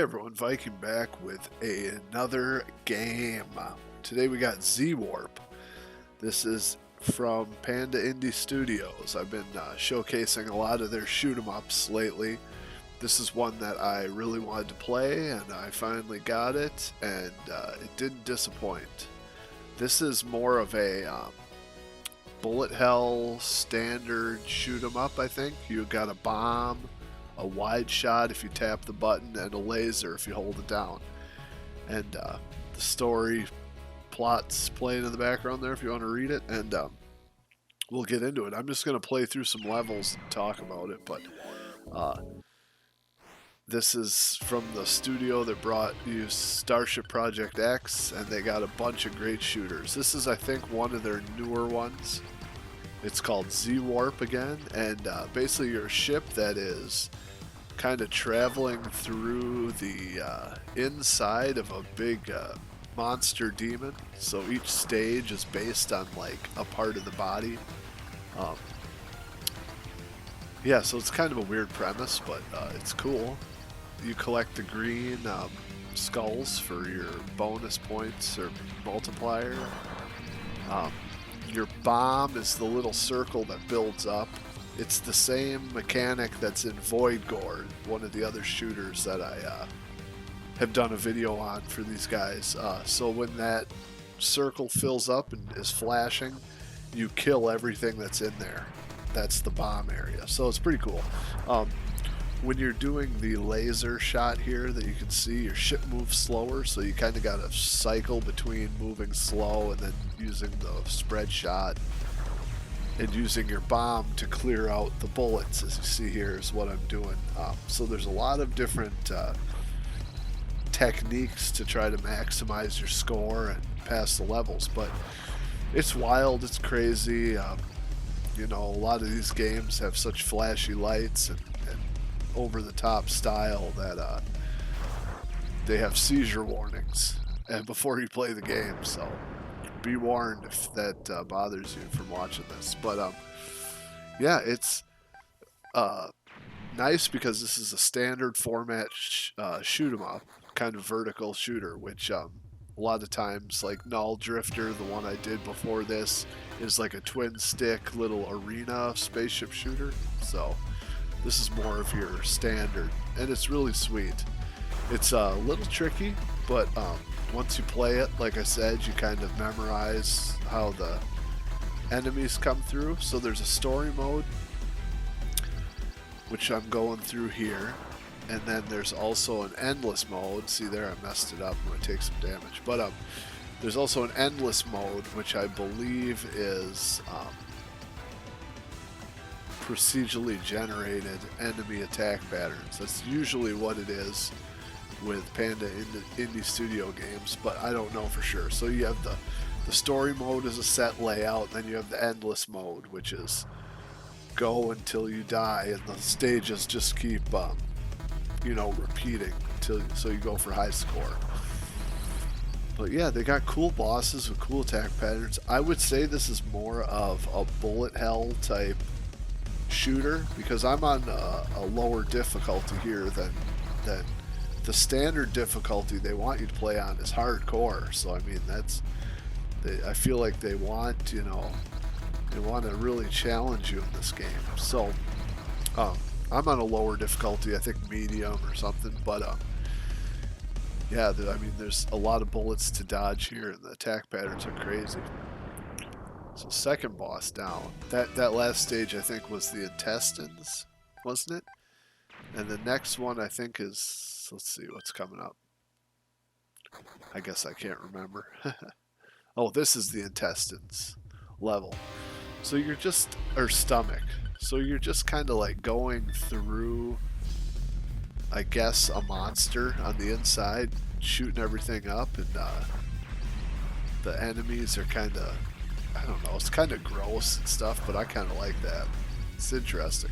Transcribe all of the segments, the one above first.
Hey everyone, Viking back with another game. Today we got Z-Warp. This is from Panda Indie Studios. I've been showcasing a lot of their shoot 'em ups lately. This is one that I really wanted to play, and I finally got it, and it didn't disappoint. This is more of a bullet hell standard shoot 'em up, I think. You got a bomb, a wide shot if you tap the button, and a laser if you hold it down. And the story plot's playing in the background there if you want to read it, and we'll get into it. I'm just going to play through some levels and talk about it, but this is from the studio that brought you Starship Project X, and they got a bunch of great shooters. This is, I think, one of their newer ones. It's called Z-Warp again, and basically you're a ship that is kind of traveling through the inside of a big monster demon. So each stage is based on like a part of the body. Yeah, so it's kind of a weird premise, but it's cool. You collect the green skulls for your bonus points or multiplier. Your bomb is the little circle that builds up. It's the same mechanic that's in Void Gore, one of the other shooters that I have done a video on for these guys. So when that circle fills up and is flashing, you kill everything that's in there. That's the bomb area. So it's pretty cool. When you're doing the laser shot here that you can see, your ship moves slower, so you kind of got to cycle between moving slow and then using the spread shot and using your bomb to clear out the bullets. As you see here is what I'm doing. So there's a lot of different techniques to try to maximize your score and pass the levels, but it's wild, it's crazy. You know, a lot of these games have such flashy lights and over-the-top style that they have seizure warnings and before you play the game, so be warned if that bothers you from watching this. But yeah, it's nice because this is a standard format shoot 'em up, kind of vertical shooter, which a lot of times, like Null Drifter, the one I did before this, is like a twin stick little arena spaceship shooter. So this is more of your standard, and it's really sweet. It's a little tricky, but once you play it, like I said, you kind of memorize how the enemies come through. So there's a story mode, which I'm going through here, and then there's also an endless mode. See there, I messed it up. I'm going to take some damage. But there's also an endless mode, which I believe is procedurally generated enemy attack patterns. That's usually what it is with Panda Indie Studio games, but I don't know for sure. So you have the story mode is a set layout, then you have the endless mode, which is go until you die, and the stages just keep you know, repeating so you go for high score. But yeah, they got cool bosses with cool attack patterns. I would say this is more of a bullet hell type shooter because I'm on a lower difficulty here than the standard difficulty they want you to play on is hardcore. So I mean, I feel like they want, you know, they want to really challenge you in this game. So I'm on a lower difficulty, I think medium or something, but yeah, I mean, there's a lot of bullets to dodge here, and the attack patterns are crazy. So second boss down. That last stage I think was the intestines, wasn't it? And the next one I think is, let's see what's coming up. I guess I can't remember. Oh, this is the intestines level. So you're just, or stomach. So you're just kind of like going through, I guess, a monster on the inside, shooting everything up, and the enemies are kind of, I don't know, it's kind of gross and stuff, but I kind of like that. It's interesting.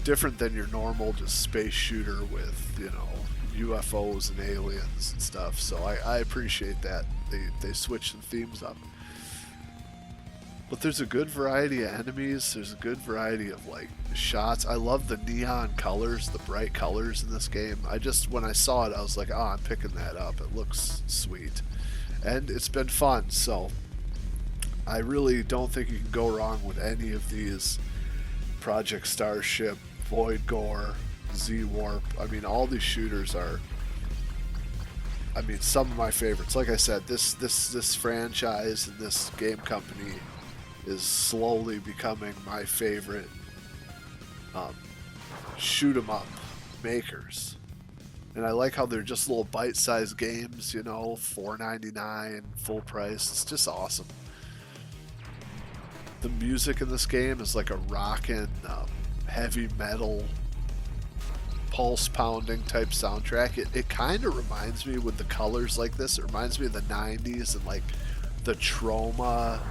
Different than your normal just space shooter with, you know, UFOs and aliens and stuff. So I appreciate that. They switch the themes up. But there's a good variety of enemies. There's a good variety of like shots. I love the neon colors, the bright colors in this game. When I saw it, I was like, oh, I'm picking that up. It looks sweet. And it's been fun. So I really don't think you can go wrong with any of these. Project Starship, Void Gore, Z-Warp. I mean, all these shooters are, I mean, some of my favorites. Like I said, this franchise and this game company is slowly becoming my favorite shoot 'em up makers. And I like how they're just little bite-sized games, you know, $4.99 full price. It's just awesome. The music in this game is like a rockin', heavy metal, pulse pounding type soundtrack. It kind of reminds me, with the colors like this, it reminds me of the 90s and like the Trauma,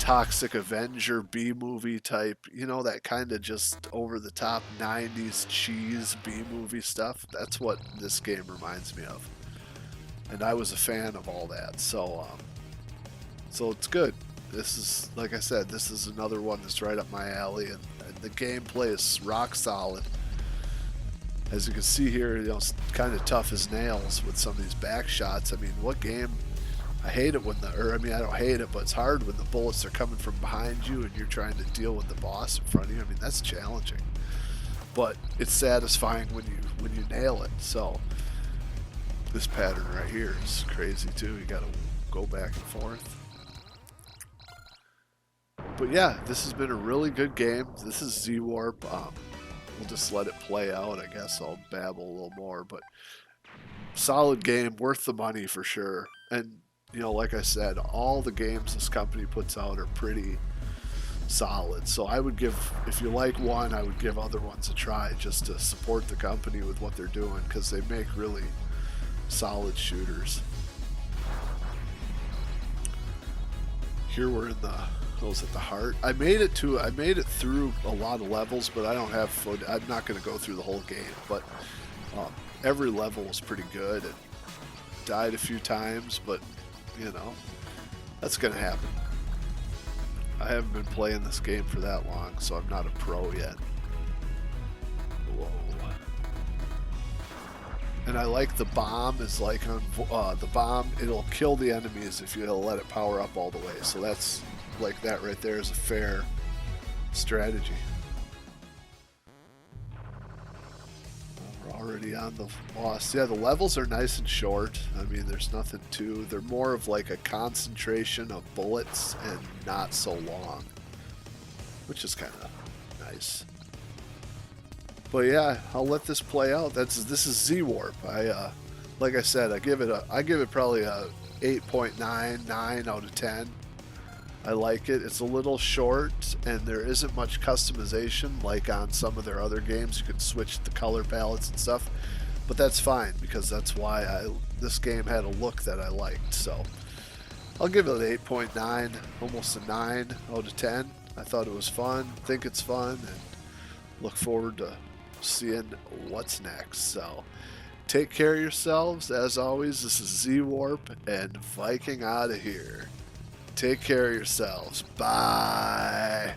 Toxic Avenger B-movie type, you know, that kind of just over the top 90s cheese B-movie stuff. That's what this game reminds me of. And I was a fan of all that. So it's good. This is, like I said, this is another one that's right up my alley, and the gameplay is rock solid. As you can see here, you know, it's kind of tough as nails with some of these back shots. I mean, what game? I hate it when I don't hate it, but it's hard when the bullets are coming from behind you and you're trying to deal with the boss in front of you. I mean, that's challenging, but it's satisfying when you nail it. So this pattern right here is crazy too. You got to go back and forth. But yeah, this has been a really good game. This is Z-Warp. We'll just let it play out. I guess I'll babble a little more, but solid game, worth the money for sure. And you know, like I said, all the games this company puts out are pretty solid. So I would give, if you like one, I would give other ones a try just to support the company with what they're doing, because they make really solid shooters. Here we're in the, at the heart. I made it through a lot of levels, but I don't have footage. I'm not going to go through the whole game, but every level was pretty good. And died a few times, but you know, that's going to happen. I haven't been playing this game for that long, so I'm not a pro yet. Whoa. And I like the bomb is like on the bomb, it'll kill the enemies if you let it power up all the way. So that's like, that right there is a fair strategy. We're already on the boss. Yeah, the levels are nice and short. I mean, there's nothing to, they're more of like a concentration of bullets and not so long, which is kind of nice. But yeah, I'll let this play out. This is Z-Warp. Like I said, I give it probably a 8.99 out of 10. I like it. It's a little short, and there isn't much customization like on some of their other games. You can switch the color palettes and stuff, but that's fine, because that's why this game had a look that I liked. So I'll give it an 8.9, almost a 9 out of 10. I thought it was fun. Think it's fun, and look forward to seeing what's next. So take care of yourselves. As always, this is Z-Warp and Viking out of here. Take care of yourselves. Bye.